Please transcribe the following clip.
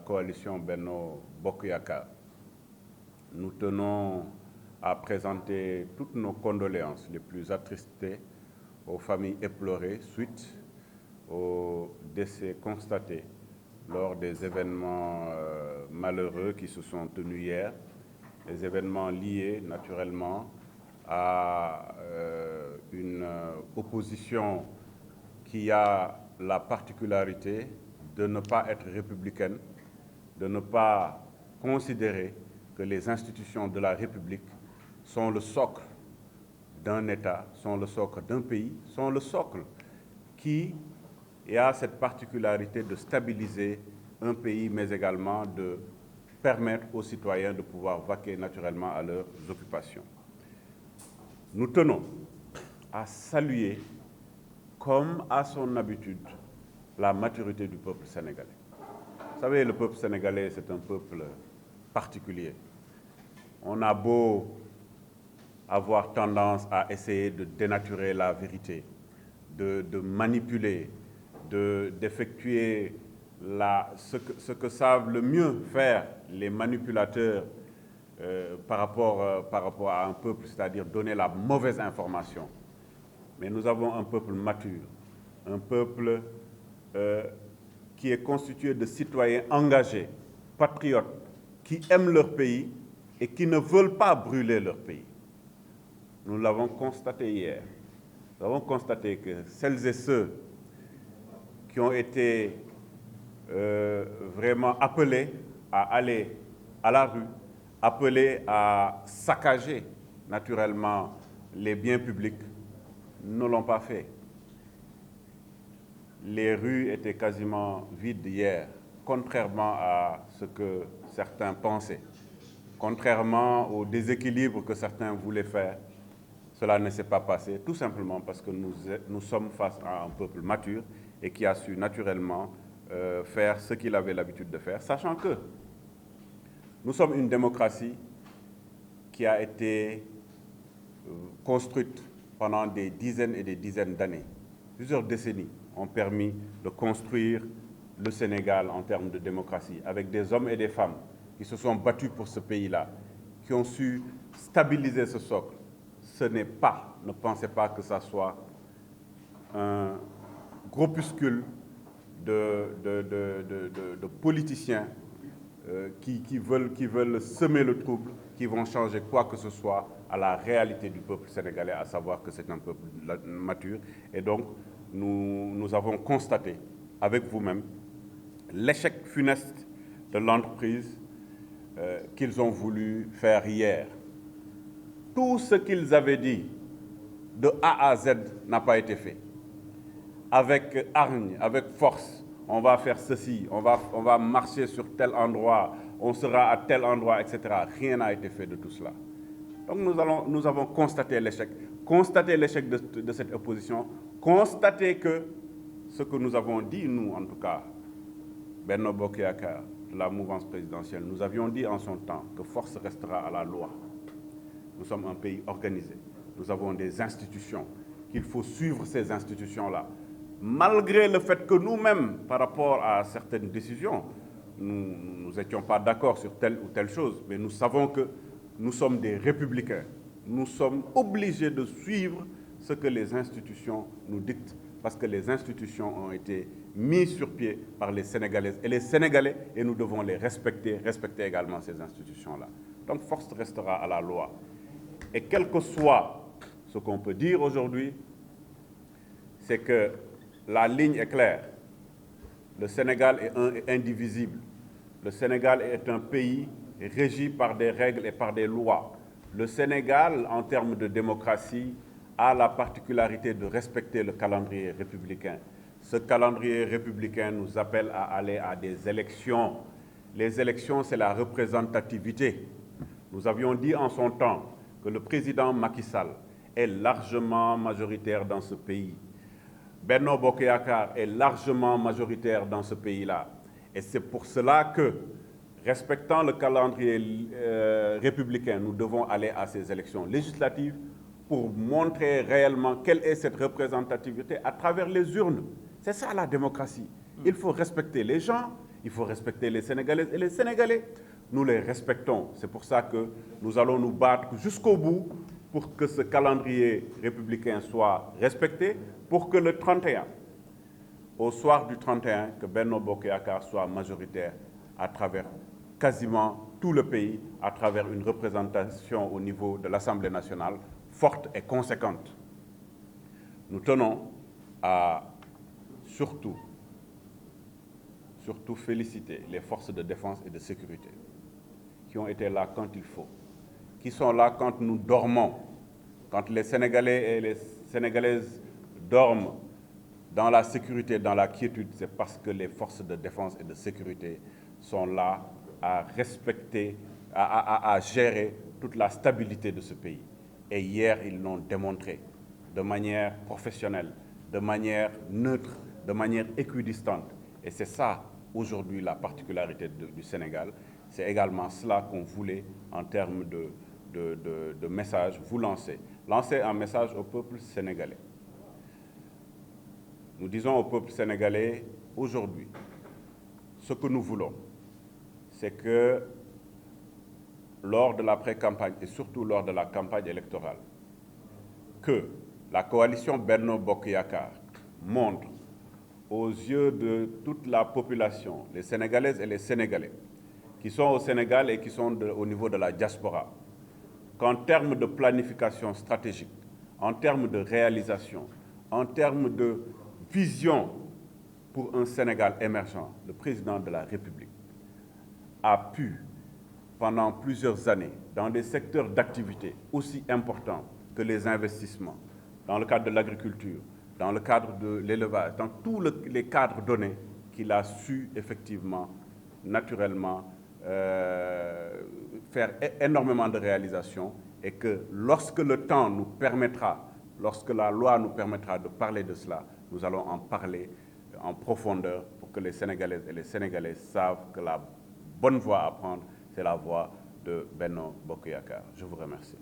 coalition Benno Bokk Yakaar, nous tenons à présenter toutes nos condoléances les plus attristées aux familles éplorées suite aux décès constatés lors des événements malheureux qui se sont tenus hier, des événements liés naturellement à une opposition qui a la particularité de ne pas être républicaine, de ne pas considérer que les institutions de la République sont le socle d'un État, sont le socle d'un pays, sont le socle qui a cette particularité de stabiliser un pays, mais également de permettre aux citoyens de pouvoir vaquer naturellement à leurs occupations. Nous tenons à saluer, comme à son habitude, la maturité du peuple sénégalais. Vous savez, le peuple sénégalais, c'est un peuple particulier. On a beau avoir tendance à essayer de dénaturer la vérité, de manipuler, d'effectuer ce que savent le mieux faire les manipulateurs par rapport à un peuple, c'est-à-dire donner la mauvaise information. Mais nous avons un peuple mature, un peuple qui est constitué de citoyens engagés, patriotes, qui aiment leur pays et qui ne veulent pas brûler leur pays. Nous l'avons constaté hier. Nous avons constaté que celles et ceux qui ont été vraiment appelés à aller à la rue, appelés à saccager naturellement les biens publics, ne l'ont pas fait. Les rues étaient quasiment vides hier, contrairement à ce que certains pensaient. Contrairement au déséquilibre que certains voulaient faire, cela ne s'est pas passé, tout simplement parce que nous sommes face à un peuple mature et qui a su naturellement faire ce qu'il avait l'habitude de faire, sachant que nous sommes une démocratie qui a été construite pendant des dizaines et des dizaines d'années. Plusieurs décennies ont permis de construire le Sénégal en termes de démocratie, avec des hommes et des femmes qui se sont battus pour ce pays-là, qui ont su stabiliser ce socle. Ne pensez pas que ça soit un groupuscule de politiciens qui veulent semer le trouble, qui vont changer quoi que ce soit à la réalité du peuple sénégalais, à savoir que c'est un peuple mature. Et donc, nous avons constaté avec vous-même l'échec funeste de l'entreprise qu'ils ont voulu faire hier. Tout ce qu'ils avaient dit de A à Z n'a pas été fait. Avec hargne, avec force, on va faire ceci, on va marcher sur tel endroit, on sera à tel endroit, etc. Rien n'a été fait de tout cela. Donc nous avons constaté l'échec de cette opposition, constaté que ce que nous avons dit, nous en tout cas, Benno Bokk Yakaar, de la mouvance présidentielle, nous avions dit en son temps que force restera à la loi. Nous sommes un pays organisé, nous avons des institutions, qu'il faut suivre ces institutions-là. Malgré le fait que nous-mêmes, par rapport à certaines décisions, nous n'étions pas d'accord sur telle ou telle chose, mais nous savons que nous sommes des républicains. Nous sommes obligés de suivre ce que les institutions nous dictent, parce que les institutions ont été mises sur pied par les Sénégalaises et les Sénégalais, et nous devons les respecter également ces institutions-là. Donc force restera à la loi. Et quel que soit ce qu'on peut dire aujourd'hui, c'est que la ligne est claire. Le Sénégal est indivisible. Le Sénégal est un pays régi par des règles et par des lois. Le Sénégal, en termes de démocratie, a la particularité de respecter le calendrier républicain. Ce calendrier républicain nous appelle à aller à des élections. Les élections, c'est la représentativité. Nous avions dit en son temps que le président Macky Sall est largement majoritaire dans ce pays. Benno Bokk Yakaar est largement majoritaire dans ce pays-là. Et c'est pour cela que, respectant le calendrier républicain, nous devons aller à ces élections législatives pour montrer réellement quelle est cette représentativité à travers les urnes. C'est ça la démocratie. Il faut respecter les gens, Il faut respecter les Sénégalaises et les Sénégalais. Nous les respectons. C'est pour ça que nous allons nous battre jusqu'au bout pour que ce calendrier républicain soit respecté, pour que le 31, au soir du 31, que Benno Bokk Yakaar soit majoritaire à travers quasiment tout le pays, à travers une représentation au niveau de l'Assemblée nationale forte et conséquente. Nous tenons à surtout féliciter les forces de défense et de sécurité qui ont été là quand il faut, qui sont là quand nous dormons, quand les Sénégalais et les Sénégalaises dorment dans la sécurité, dans la quiétude, c'est parce que les forces de défense et de sécurité sont là à respecter, à gérer toute la stabilité de ce pays. Et hier, ils l'ont démontré de manière professionnelle, de manière neutre, de manière équidistante. Et c'est ça, aujourd'hui, la particularité du Sénégal. C'est également cela qu'on voulait, en termes de message, vous lancer. Lancer un message au peuple sénégalais. Nous disons au peuple sénégalais, aujourd'hui, ce que nous voulons, c'est que lors de la pré-campagne et surtout lors de la campagne électorale, que la coalition Benno Bokk Yakaar montre aux yeux de toute la population, les Sénégalaises et les Sénégalais, qui sont au Sénégal et qui sont au niveau de la diaspora, qu'en termes de planification stratégique, en termes de réalisation, en termes de vision pour un Sénégal émergent, le président de la République a pu, pendant plusieurs années, dans des secteurs d'activité aussi importants que les investissements, dans le cadre de l'agriculture, dans le cadre de l'élevage, dans tous les cadres donnés, qu'il a su effectivement, naturellement, faire énormément de réalisations, et que lorsque le temps nous permettra, lorsque la loi nous permettra de parler de cela, nous allons en parler en profondeur pour que les Sénégalaises et les Sénégalais savent que la bonne voie à prendre, c'est la voie de Benno Bokk Yakaar. Je vous remercie.